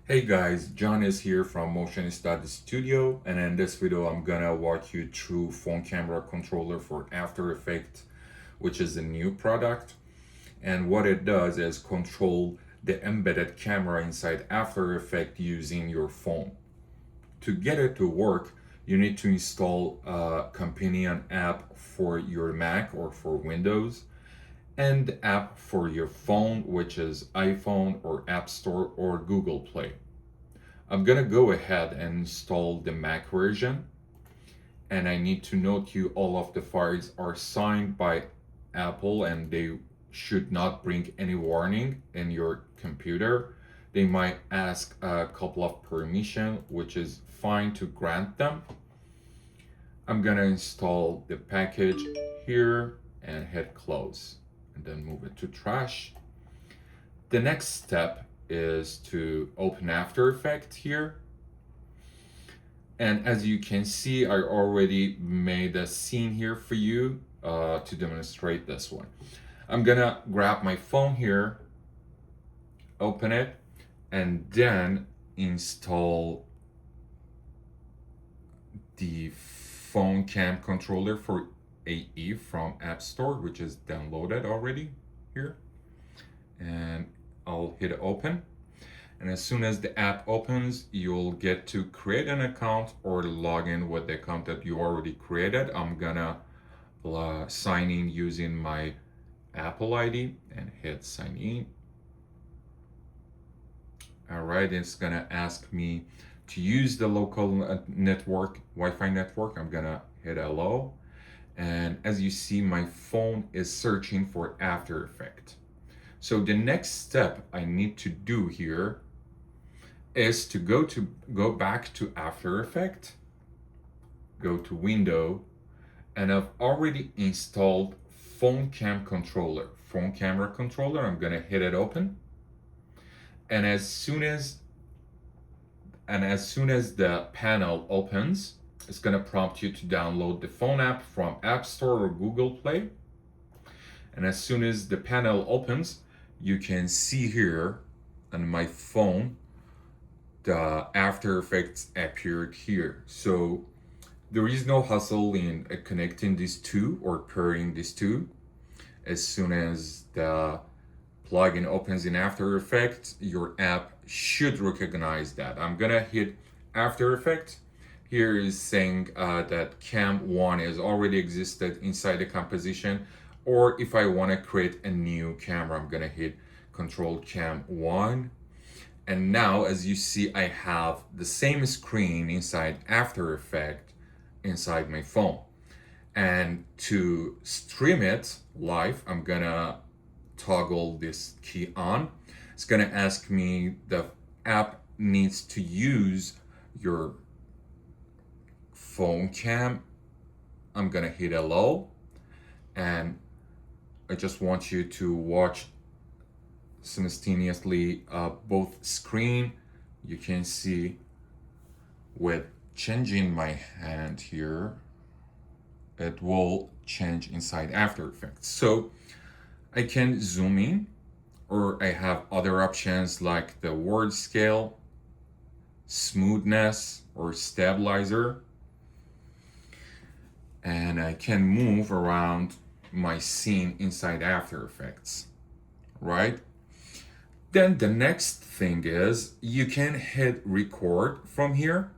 Hey guys, John is here from Motionist.Studio, and in this video I'm gonna walk you through phone camera controller for After Effects, which is a new product. And what it does is control the embedded camera inside After Effects using your phone. To get it to work, you need to install a companion app for your Mac or for Windows, and the app for your phone, which is iPhone or App Store or Google Play. I'm gonna go ahead and install the Mac version, and I need to note you all of the files are signed by Apple and they should not bring any warning in your computer. They might ask a couple of permission, which is fine to grant them. I'm gonna install the package here and hit close and then move it to trash. The next step is to open After Effects here. And as you can see, I already made a scene here for you to demonstrate this one. I'm gonna grab my phone here, open it, and then install the phone cam controller for AE from App Store, which is downloaded already here. And I'll hit open. And as soon as the app opens, you'll get to create an account or log in with the account that you already created. I'm gonna sign in using my Apple ID and hit sign in. All right, it's gonna ask me to use the local network, Wi-Fi network. I'm gonna hit allow. And as you see, my phone is searching for After Effects. So the next step I need to do here is to go back to After Effects, go to Window, and I've already installed Phone Cam Controller, Phone Camera Controller. I'm gonna hit it open, and as soon as the panel opens, it's gonna prompt you to download the phone app from App Store or Google Play. And as soon as the panel opens, you can see here on my phone the After Effects appeared here. So there is no hustle in connecting these two or pairing these two. As soon as the plugin opens in After Effects, your app should recognize that. I'm gonna hit After Effects. Here is saying that Cam 1 has already existed inside the composition, or if I want to create a new camera, I'm gonna hit Control Cam 1. And now, as you see, I have the same screen inside After Effects inside my phone. And to stream it live, I'm gonna toggle this key on. It's gonna ask me the app needs to use your phone cam. I'm gonna hit allow, and I just want you to watch simultaneously both screen. You can see with changing my hand here, it will change inside After Effects. So I can zoom in, or I have other options like the word scale, smoothness, or stabilizer. And I can move around my scene inside After Effects, right? Then the next thing is you can hit record from here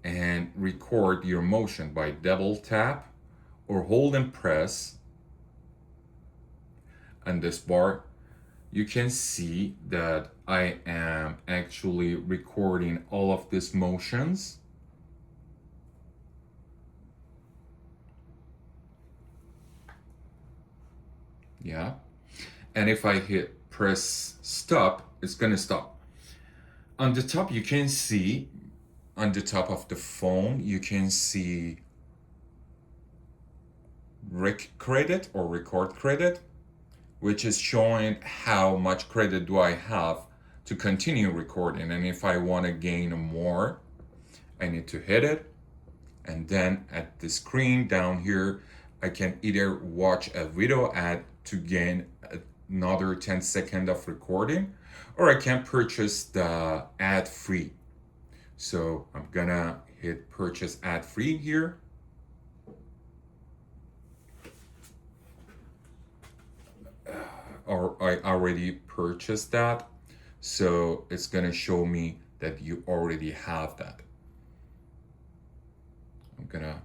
and record your motion by double tap or hold and press on this bar. You can see that I am actually recording all of these motions. Yeah. And if I hit press stop, it's gonna stop. On the top, you can see, on the top of the phone, you can see rec credit or record credit, which is showing how much credit do I have to continue recording. And if I want to gain more, I need to hit it. And then at the screen down here, I can either watch a video ad to gain another 10 seconds of recording, or I can purchase the ad free. So I'm gonna hit purchase ad free here. Or I already purchased that. So it's gonna show me that you already have that. I'm gonna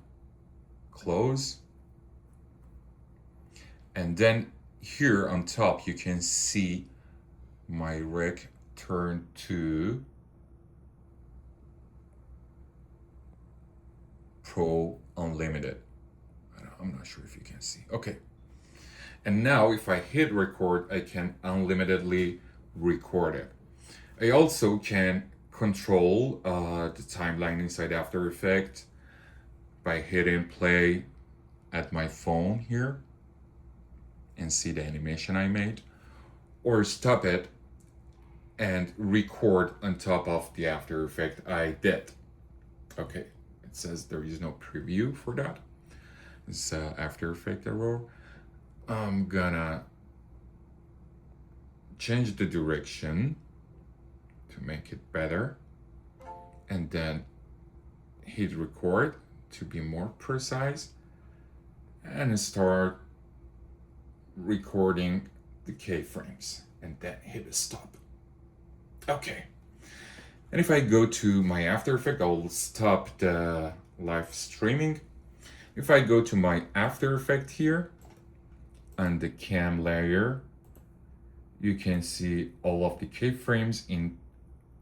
close. And then here on top, you can see my rig turn to Pro Unlimited. I'm not sure if you can see. Okay. And now if I hit record, I can unlimitedly record it. I also can control the timeline inside After Effects by hitting play at my phone here and see the animation I made, or stop it and record on top of the After Effect I did. Okay, it says there is no preview for that. It's After Effect error. I'm gonna change the direction to make it better, and then hit record to be more precise, and start recording the keyframes, and then hit stop. Okay. And if I go to my After Effects, I'll stop the live streaming. If I go to my After Effects here, on the cam layer, you can see all of the keyframes in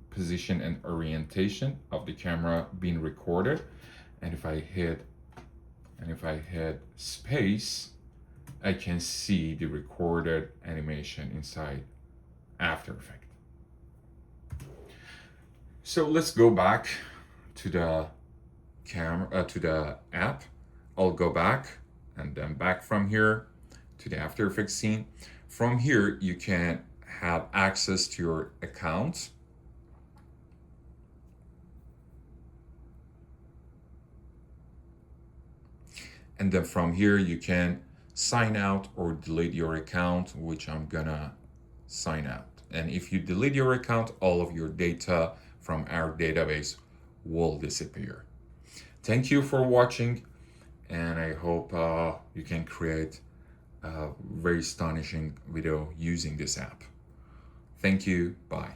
position and orientation of the camera being recorded. And if I hit space, I can see the recorded animation inside After Effects. So let's go back to the camera, to the app. I'll go back and then back from here to the After Effects scene. From here, you can have access to your account. And then from here, you can sign out or delete your account, which I'm gonna sign out. And if you delete your account, all of your data from our database will disappear. Thank you for watching, and I hope you can create a very astonishing video using this app. Thank you. Bye.